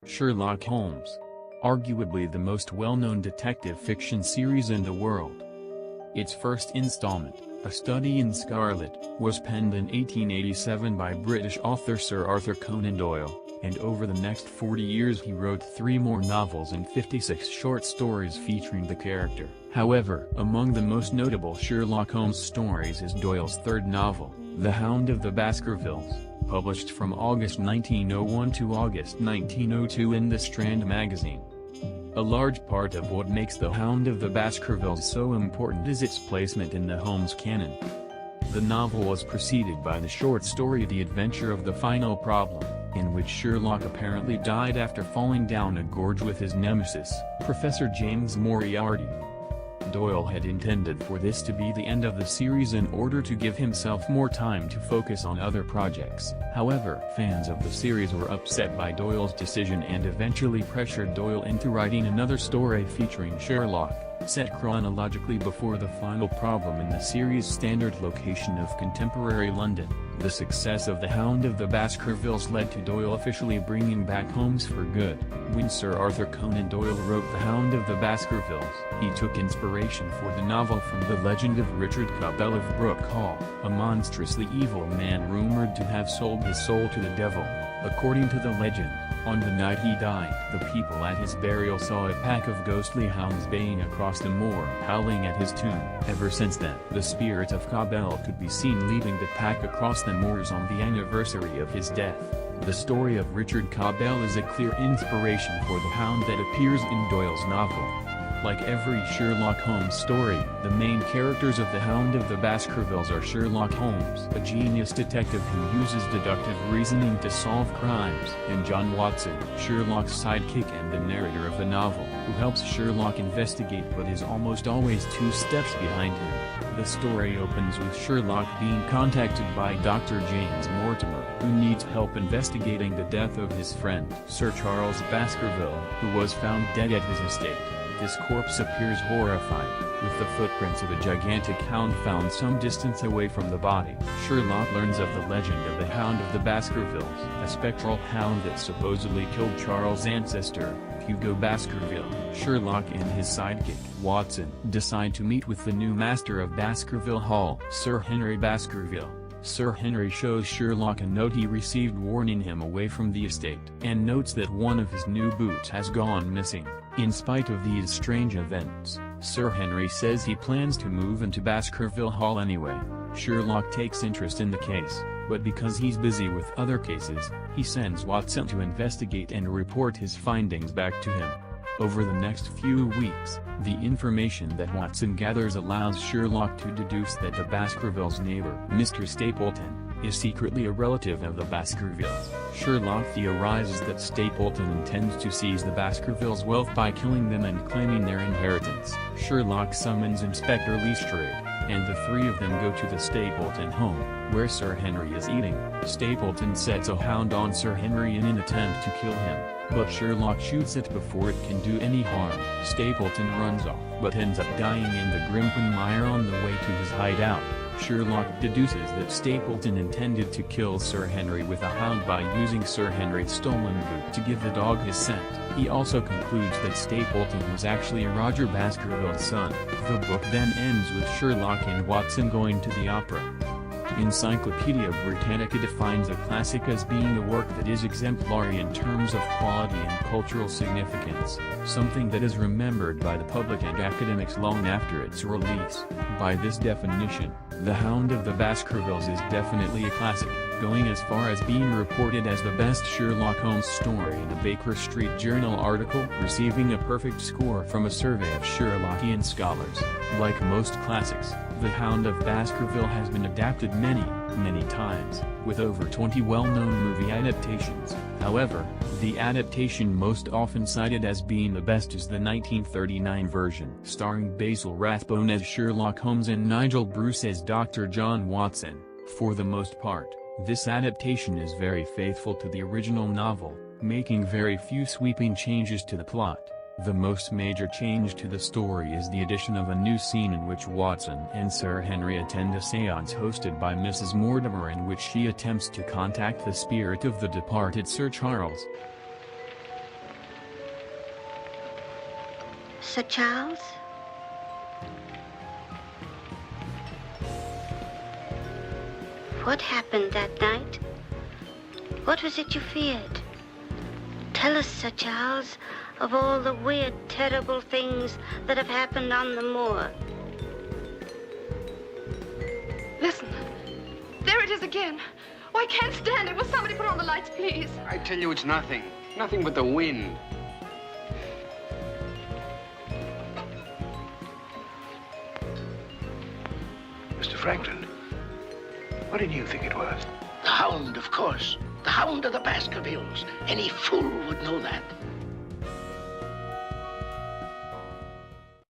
Sherlock Holmes. Arguably the most well-known detective fiction series in the world. Its first installment, A Study in Scarlet, was penned in 1887 by British author Sir Arthur Conan Doyle, and over the next 40 years he wrote 3 more novels and 56 short stories featuring the character. However, among the most notable Sherlock Holmes stories is Doyle's third novel, The Hound of the Baskervilles, published from August 1901 to August 1902 in the Strand magazine. A large part of what makes The Hound of the Baskervilles so important is its placement in the Holmes canon. The novel was preceded by the short story The Adventure of the Final Problem, in which Sherlock apparently died after falling down a gorge with his nemesis, Professor James Moriarty. Doyle had intended for this to be the end of the series in order to give himself more time to focus on other projects. However, fans of the series were upset by Doyle's decision and eventually pressured Doyle into writing another story featuring Sherlock, set chronologically before the final problem in the series' standard location of contemporary London. The success of The Hound of the Baskervilles led to Doyle officially bringing back Holmes for good. When Sir Arthur Conan Doyle wrote The Hound of the Baskervilles, he took inspiration for the novel from the legend of Richard Cobell of Brook Hall, a monstrously evil man rumored to have sold his soul to the devil. According to the legend, on the night he died, the people at his burial saw a pack of ghostly hounds baying across the moor, howling at his tomb. Ever since then, the spirit of Cobell could be seen leading the pack across the moors on the anniversary of his death. The story of Richard Cobell is a clear inspiration for the hound that appears in Doyle's novel. Like every Sherlock Holmes story, the main characters of The Hound of the Baskervilles are Sherlock Holmes, a genius detective who uses deductive reasoning to solve crimes, and John Watson, Sherlock's sidekick and the narrator of the novel, who helps Sherlock investigate but is almost always 2 steps behind him. The story opens with Sherlock being contacted by Dr. James Mortimer, who needs help investigating the death of his friend, Sir Charles Baskerville, who was found dead at his estate. His corpse appears horrified, with the footprints of a gigantic hound found some distance away from the body. Sherlock learns of the legend of the Hound of the Baskervilles, a spectral hound that supposedly killed Charles' ancestor, Hugo Baskerville. Sherlock and his sidekick, Watson, decide to meet with the new master of Baskerville Hall, Sir Henry Baskerville. Sir Henry shows Sherlock a note he received warning him away from the estate, and notes that one of his new boots has gone missing. In spite of these strange events, Sir Henry says he plans to move into Baskerville Hall anyway. Sherlock takes interest in the case, but because he's busy with other cases, he sends Watson to investigate and report his findings back to him. Over the next few weeks, the information that Watson gathers allows Sherlock to deduce that the Baskervilles' neighbor, Mr. Stapleton, is secretly a relative of the Baskervilles. Sherlock theorizes that Stapleton intends to seize the Baskervilles' wealth by killing them and claiming their inheritance. Sherlock summons Inspector Lestrade, and the 3 of them go to the Stapleton home, where Sir Henry is eating. Stapleton sets a hound on Sir Henry in an attempt to kill him, but Sherlock shoots it before it can do any harm. Stapleton runs off, but ends up dying in the Grimpen mire on the way to his hideout. Sherlock deduces that Stapleton intended to kill Sir Henry with a hound by using Sir Henry's stolen boot to give the dog his scent. He also concludes that Stapleton was actually Roger Baskerville's son. The book then ends with Sherlock and Watson going to the opera. Encyclopedia Britannica defines a classic as being a work that is exemplary in terms of quality and cultural significance, something that is remembered by the public and academics long after its release. By this definition, The Hound of the Baskervilles is definitely a classic, going as far as being reported as the best Sherlock Holmes story in a Baker Street Journal article, receiving a perfect score from a survey of Sherlockian scholars. Like most classics, The Hound of Baskerville has been adapted many times, with over 20 well-known movie adaptations. However, the adaptation most often cited as being the best is the 1939 version, starring Basil Rathbone as Sherlock Holmes and Nigel Bruce as Dr. John Watson. For the most part, this adaptation is very faithful to the original novel, making very few sweeping changes to the plot. The most major change to the story is the addition of a new scene in which Watson and Sir Henry attend a séance hosted by Mrs. Mortimer, in which she attempts to contact the spirit of the departed Sir Charles. Sir Charles? What happened that night? What was it you feared? Tell us, Sir Charles, of all the weird, terrible things that have happened on the moor. Listen. There it is again. Oh, I can't stand it. Will somebody put on the lights, please? I tell you it's nothing. Nothing but the wind. Mr. Franklin, what did you think it was? The Hound, of course. The Hound of the Baskervilles. Any fool would know that.